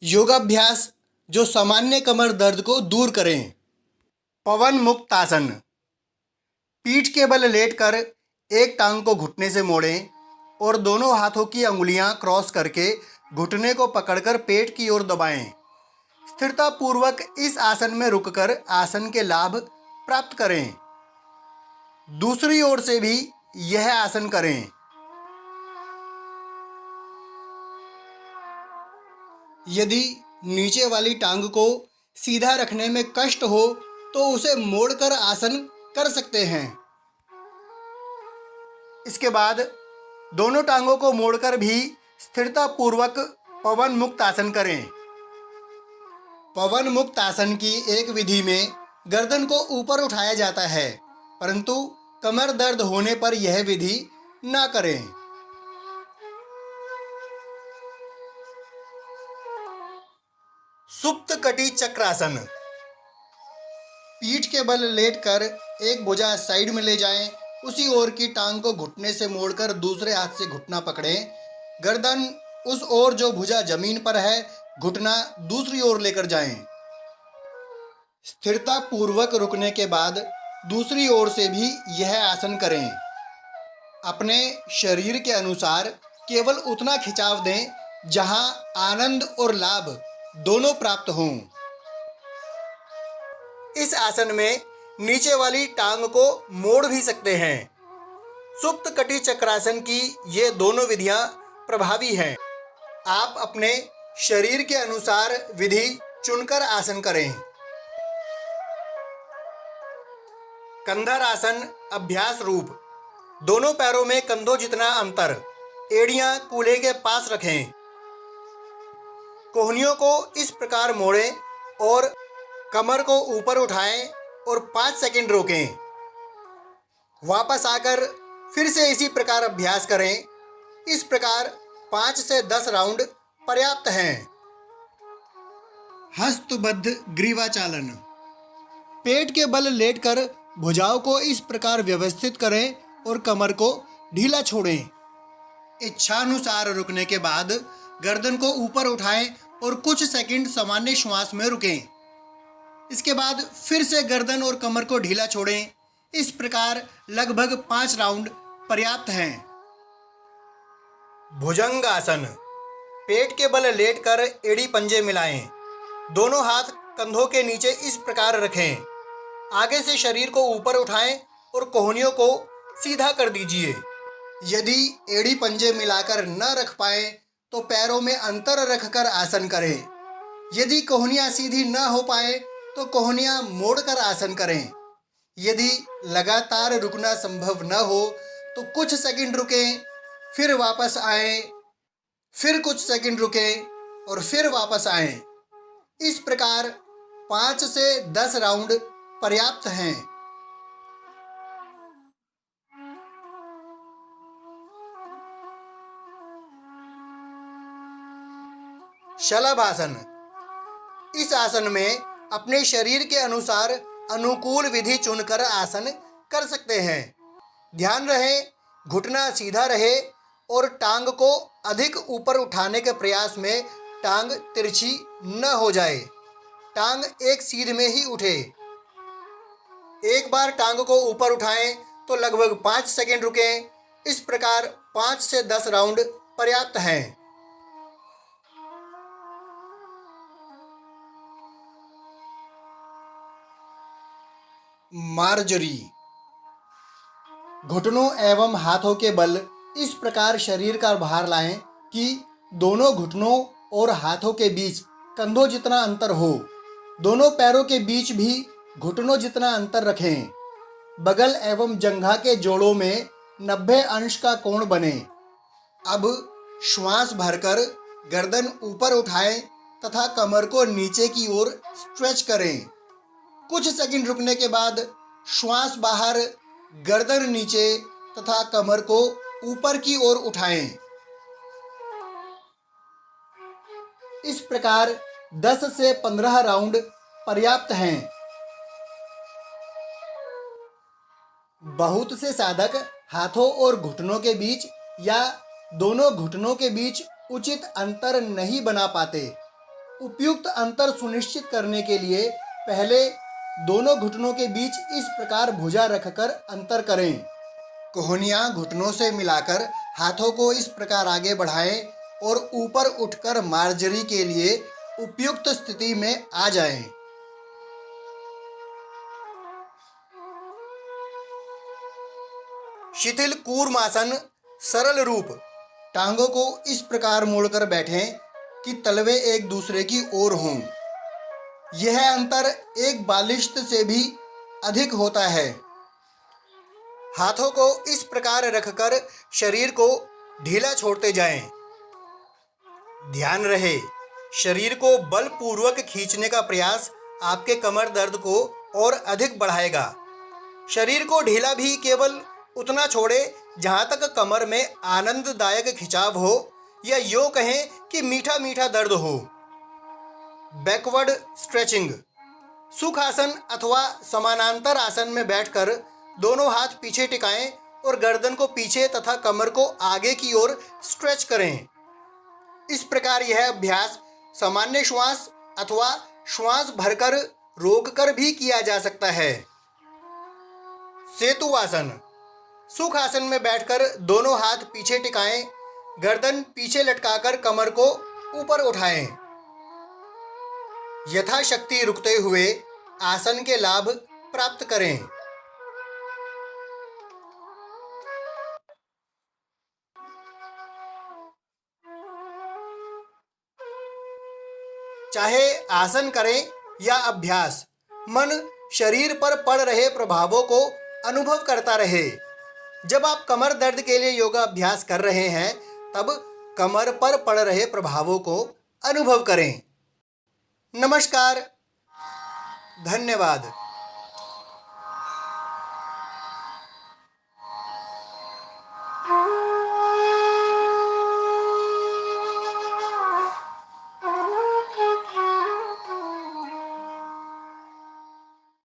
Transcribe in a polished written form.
योगाभ्यास जो सामान्य कमर दर्द को दूर करें। पवन मुक्त आसन। पीठ के बल लेटकर एक टांग को घुटने से मोड़ें और दोनों हाथों की अंगुलियां क्रॉस करके घुटने को पकड़कर पेट की ओर दबाएं। स्थिरता पूर्वक इस आसन में रुककर आसन के लाभ प्राप्त करें। दूसरी ओर से भी यह आसन करें। यदि नीचे वाली टांग को सीधा रखने में कष्ट हो तो उसे मोड़कर आसन कर सकते हैं। इसके बाद दोनों टांगों को मोड़कर भी स्थिरता पूर्वक पवन मुक्त आसन करें। पवन मुक्त आसन की एक विधि में गर्दन को ऊपर उठाया जाता है, परंतु कमर दर्द होने पर यह विधि ना करें। सुप्त कटी चक्रासन। पीठ के बल लेटकर एक भुजा साइड में ले जाएं, उसी ओर की टांग को घुटने से मोड़कर दूसरे हाथ से घुटना पकड़ें। गर्दन उस ओर जो भुजा जमीन पर है, घुटना दूसरी ओर लेकर जाएं। स्थिरता पूर्वक रुकने के बाद दूसरी ओर से भी यह आसन करें। अपने शरीर के अनुसार केवल उतना खिंचाव दें जहां आनंद और लाभ दोनों प्राप्त हों। इस आसन में नीचे वाली टांग को मोड़ भी सकते हैं। सुप्त कटी चक्रासन की ये दोनों विधियां प्रभावी हैं। आप अपने शरीर के अनुसार विधि चुनकर आसन करें। कंधर आसन अभ्यास रूप। दोनों पैरों में कंधों जितना अंतर, एड़ियां कूल्हे के पास रखें। कोहनियों को इस प्रकार मोड़ें और कमर को ऊपर उठाएं और 5 सेकंड रोकें। वापस आकर फिर से इसी प्रकार अभ्यास करें। इस प्रकार 5 से 10 राउंड पर्याप्त हैं। हस्तबद्ध ग्रीवाचालन। पेट के बल लेटकर भुजाओं को इस प्रकार व्यवस्थित करें और कमर को ढीला छोड़ें। इच्छानुसार रुकने के बाद गर्दन को ऊपर उठाएं और कुछ सेकंड सामान्य श्वास में रुकें। इसके बाद फिर से गर्दन और कमर को ढीला छोड़ें। इस प्रकार लगभग 5 राउंड पर्याप्त हैं। भुजंग आसन। पेट के बल लेटकर एड़ी पंजे मिलाएं। दोनों हाथ कंधों के नीचे इस प्रकार रखें। आगे से शरीर को ऊपर उठाएं और कोहनियों को सीधा कर दीजिए। यदि एड़ी पंजे मिलाकर न रख पाए तो पैरों में अंतर रखकर आसन करें। यदि कोहनियां सीधी न हो पाए तो कोहनियां मोड़कर आसन करें। यदि लगातार रुकना संभव न हो तो कुछ सेकंड रुकें, फिर वापस आएं, फिर कुछ सेकंड रुकें और फिर वापस आएं। इस प्रकार 5 से 10 राउंड पर्याप्त हैं। शलभासन। इस आसन में अपने शरीर के अनुसार अनुकूल विधि चुनकर आसन कर सकते हैं। ध्यान रहे घुटना सीधा रहे और टांग को अधिक ऊपर उठाने के प्रयास में टांग तिरछी न हो जाए। टांग एक सीध में ही उठे। एक बार टांग को ऊपर उठाएं तो लगभग 5 सेकंड रुकें। इस प्रकार 5 से 10 राउंड पर्याप्त हैं। मार्जरी। घुटनों एवं हाथों के बल इस प्रकार शरीर का भार लाएं कि दोनों घुटनों और हाथों के बीच कंधों जितना अंतर हो। दोनों पैरों के बीच भी घुटनों जितना अंतर रखें। बगल एवं जंघा के जोड़ों में 90 अंश का कोण बने। अब श्वास भरकर गर्दन ऊपर उठाएं तथा कमर को नीचे की ओर स्ट्रेच करें। कुछ सेकंड रुकने के बाद श्वास बाहर, गर्दन नीचे तथा कमर को ऊपर की ओर उठाएं। इस प्रकार 10 से 15 राउंड पर्याप्त हैं। बहुत से साधक हाथों और घुटनों के बीच या दोनों घुटनों के बीच उचित अंतर नहीं बना पाते। उपयुक्त अंतर सुनिश्चित करने के लिए पहले दोनों घुटनों के बीच इस प्रकार भुजा रखकर अंतर करें। कोहनियाँ घुटनों से मिलाकर हाथों को इस प्रकार आगे बढ़ाएं और ऊपर उठकर मार्जरी के लिए उपयुक्त स्थिति में आ जाएं। शिथिल कूर्मासन सरल रूप। टांगों को इस प्रकार मोड़कर बैठें कि तलवे एक दूसरे की ओर हों। यह अंतर एक बालिश्त से भी अधिक होता है। हाथों को इस प्रकार रखकर शरीर को ढीला छोड़ते जाएं। ध्यान रहे, शरीर को बलपूर्वक खींचने का प्रयास आपके कमर दर्द को और अधिक बढ़ाएगा। शरीर को ढीला भी केवल उतना छोड़े जहाँ तक कमर में आनंददायक खिंचाव हो या यूँ कहें कि मीठा मीठा दर्द हो। Backward stretching. सुखासन अथवा समानांतर आसन में बैठकर दोनों हाथ पीछे टिकाएं और गर्दन को पीछे तथा कमर को आगे की ओर स्ट्रेच करें। इस प्रकार यह अभ्यास सामान्य श्वास अथवा श्वास भरकर रोककर भी किया जा सकता है। सेतु आसन। सुख आसन में बैठकर दोनों हाथ पीछे टिकाएं, गर्दन पीछे लटकाकर कमर को ऊपर उठाएं। यथाशक्ति रुकते हुए आसन के लाभ प्राप्त करें। चाहे आसन करें या अभ्यास, मन शरीर पर पड़ रहे प्रभावों को अनुभव करता रहे। जब आप कमर दर्द के लिए योगा अभ्यास कर रहे हैं, तब कमर पर पड़ रहे प्रभावों को अनुभव करें। नमस्कार, धन्यवाद।